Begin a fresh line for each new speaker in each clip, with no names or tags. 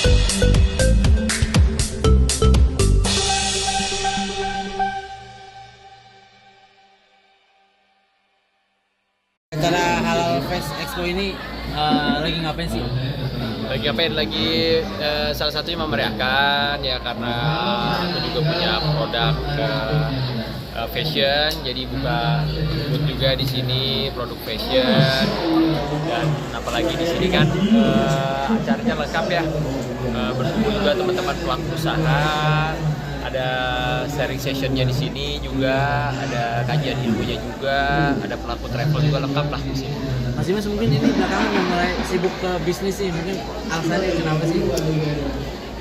Acara Halal Fest Expo ini lagi ngapain sih?
Lagi salah satunya memeriahkan ya, karena aku juga punya produk fashion, jadi buka booth juga di sini produk fashion, dan apalagi di sini kan acaranya lengkap ya, bertemu juga teman-teman pelaku usaha, ada sharing sessionnya di sini juga, ada kajian ilmunya juga, ada pelaku travel juga, lengkap lah di sini.
Mas Dimas mungkin ini belakangan udah mulai sibuk ke bisnis sih, mungkin alasannya kenapa sih?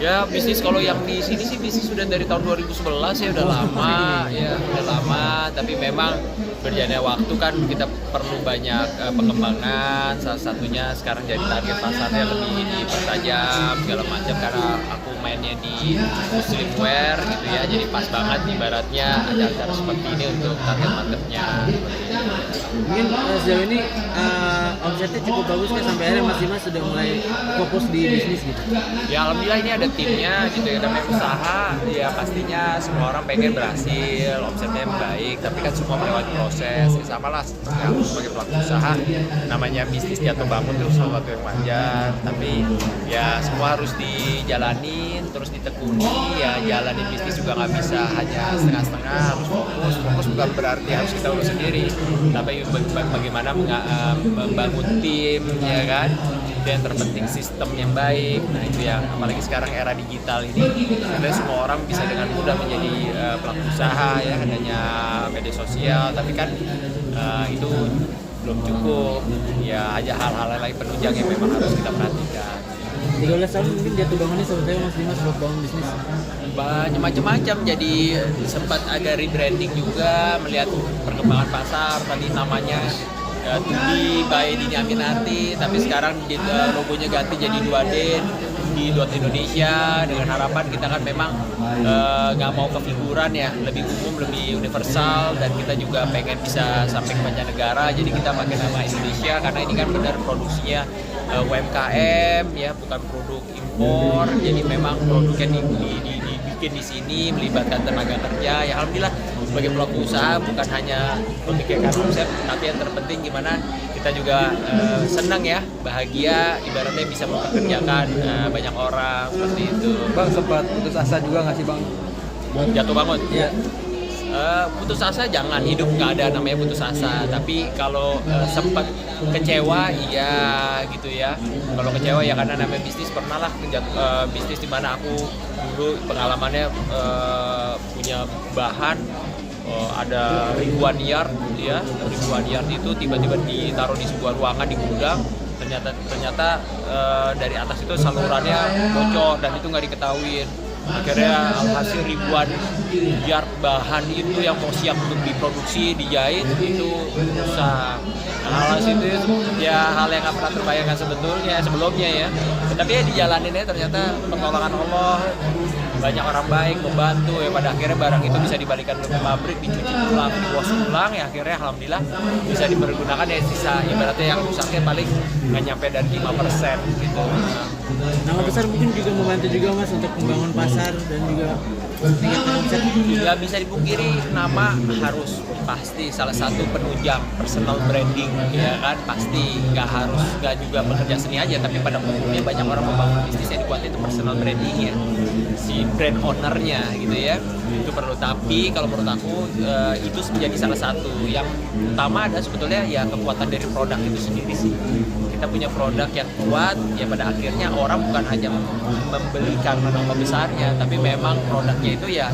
Ya bisnis, kalau yang di sini sih bisnis sudah dari tahun 2011 ya, udah lama ya, udah lama, tapi memang berjalannya waktu kan kita perlu banyak pengembangan, salah satunya sekarang jadi target pasarnya lebih dipertajam segala macam, karena aku mainnya di muslim wear gitu ya, jadi pas banget ibaratnya acara-acara seperti ini untuk target marketnya.
Mungkin sejauh ini omsetnya cukup bagus kan, sampai akhirnya Mas Dimas sudah mulai fokus di bisnis gitu.
Ya alhamdulillah ini ada timnya gitu ya, namanya usaha ya pastinya semua orang pengen berhasil, omsetnya yang baik, tapi kan semua melewati proses ya, sama lah seperti aku sebagai pelaku usaha, namanya bisnis jatuh bangun terus sesuatu yang wajar, tapi ya semua harus dijalanin terus ditekuni ya, jalanin bisnis juga nggak bisa hanya setengah-setengah, harus fokus bukan berarti harus kita urus sendiri, tapi bagaimana membangun tim ya kan, dan yang terpenting sistem yang baik. Nah itu yang apalagi sekarang era digital ini, sebenarnya semua orang bisa dengan mudah menjadi pelaku usaha ya, adanya media sosial, tapi kan itu belum cukup ya, ada hal-hal lain penunjang yang memang harus kita perhatikan.
13 tahun mungkin jatuh bangunnya sebetulnya Mas Dimas buat bangun bisnis.
Banyak macam-macam, jadi sempat agak rebranding juga, melihat perkembangan pasar, tadi namanya Tudi by Dini Aminarti, tapi sekarang logonya ganti jadi 2D di Indonesia, dengan harapan kita kan memang nggak mau kefiguran ya, lebih umum, lebih universal, dan kita juga pengen bisa sampai ke banyak negara, jadi kita pakai nama Indonesia karena ini kan benar produksinya UMKM ya, bukan produk impor, jadi memang produknya dibikin di sini, melibatkan tenaga kerja ya. Alhamdulillah sebagai pelaku usaha bukan hanya memikirkan konsep, tapi yang terpenting gimana kita juga senang ya, bahagia, ibaratnya bisa mempekerjakan banyak orang seperti itu.
Bang, sempat putus asa juga nggak sih Bang?
Jatuh bangun?
Iya.
Putus asa jangan, hidup nggak ada namanya putus asa, tapi kalau sempat kecewa iya gitu ya. Kalau kecewa ya karena namanya bisnis, pernah lah bisnis di mana aku dulu pengalamannya punya bahan ada ribuan yard ya, ribuan yard itu tiba-tiba ditaruh di sebuah ruangan di gudang, ternyata dari atas itu salurannya bocor dan itu nggak diketahuin. Akhirnya alhasil ribuan yard bahan itu yang mau siap untuk diproduksi, dijahit itu susah. Alhasil itu ya hal yang nggak pernah terbayangkan sebelumnya ya. Tetapi ya dijalanin ya, ternyata pertolongan Allah, banyak orang baik membantu ya, pada akhirnya barang itu bisa dibalikan ke pabrik, dicuci ulang, diwash ulang ya, akhirnya alhamdulillah bisa dipergunakan ya, sisa ibaratnya yang rusaknya paling nggak nyampe dari 5% gitu.
Nama besar mungkin juga membantu juga Mas untuk membangun pasar dan juga meningkatkan omset.
Nggak bisa dipungkiri, nama harus pasti salah satu penunjang personal branding ya kan, pasti nggak juga pekerja seni aja, tapi pada umumnya banyak orang membangun bisnis yang dikuat itu personal branding ya, si brand ownernya gitu ya, itu perlu. Tapi kalau menurut aku itu menjadi salah satu yang utama, ada sebetulnya ya kekuatan dari produk itu sendiri sih. Kita punya produk yang kuat ya, pada akhirnya orang bukan hanya membeli karena nama besarnya, tapi memang produknya itu ya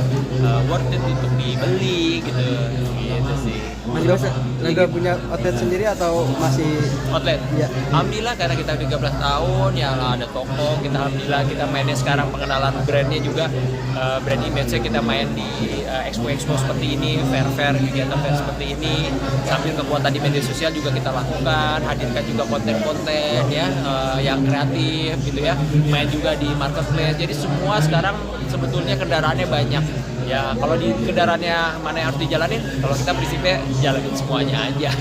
worth it untuk dibeli gitu sih.
Mas Dimas
Udah punya outlet sendiri atau masih
Outlet?
Ya.
Alhamdulillah karena kita 13 tahun ya ada toko, kita alhamdulillah kita mainnya sekarang pengenalan brandnya juga, brand image-nya kita main di expo seperti ini, fair kegiatan fair seperti ini, sambil kekuatan di media sosial juga kita lakukan, hadirkan juga konten-konten ya yang kreatif gitu ya, main juga di marketplace, jadi semua sekarang sebetulnya kendaraannya banyak. Ya kalau di kendaraannya mana yang harus dijalanin, kalau kita prinsipnya jalanin semuanya aja.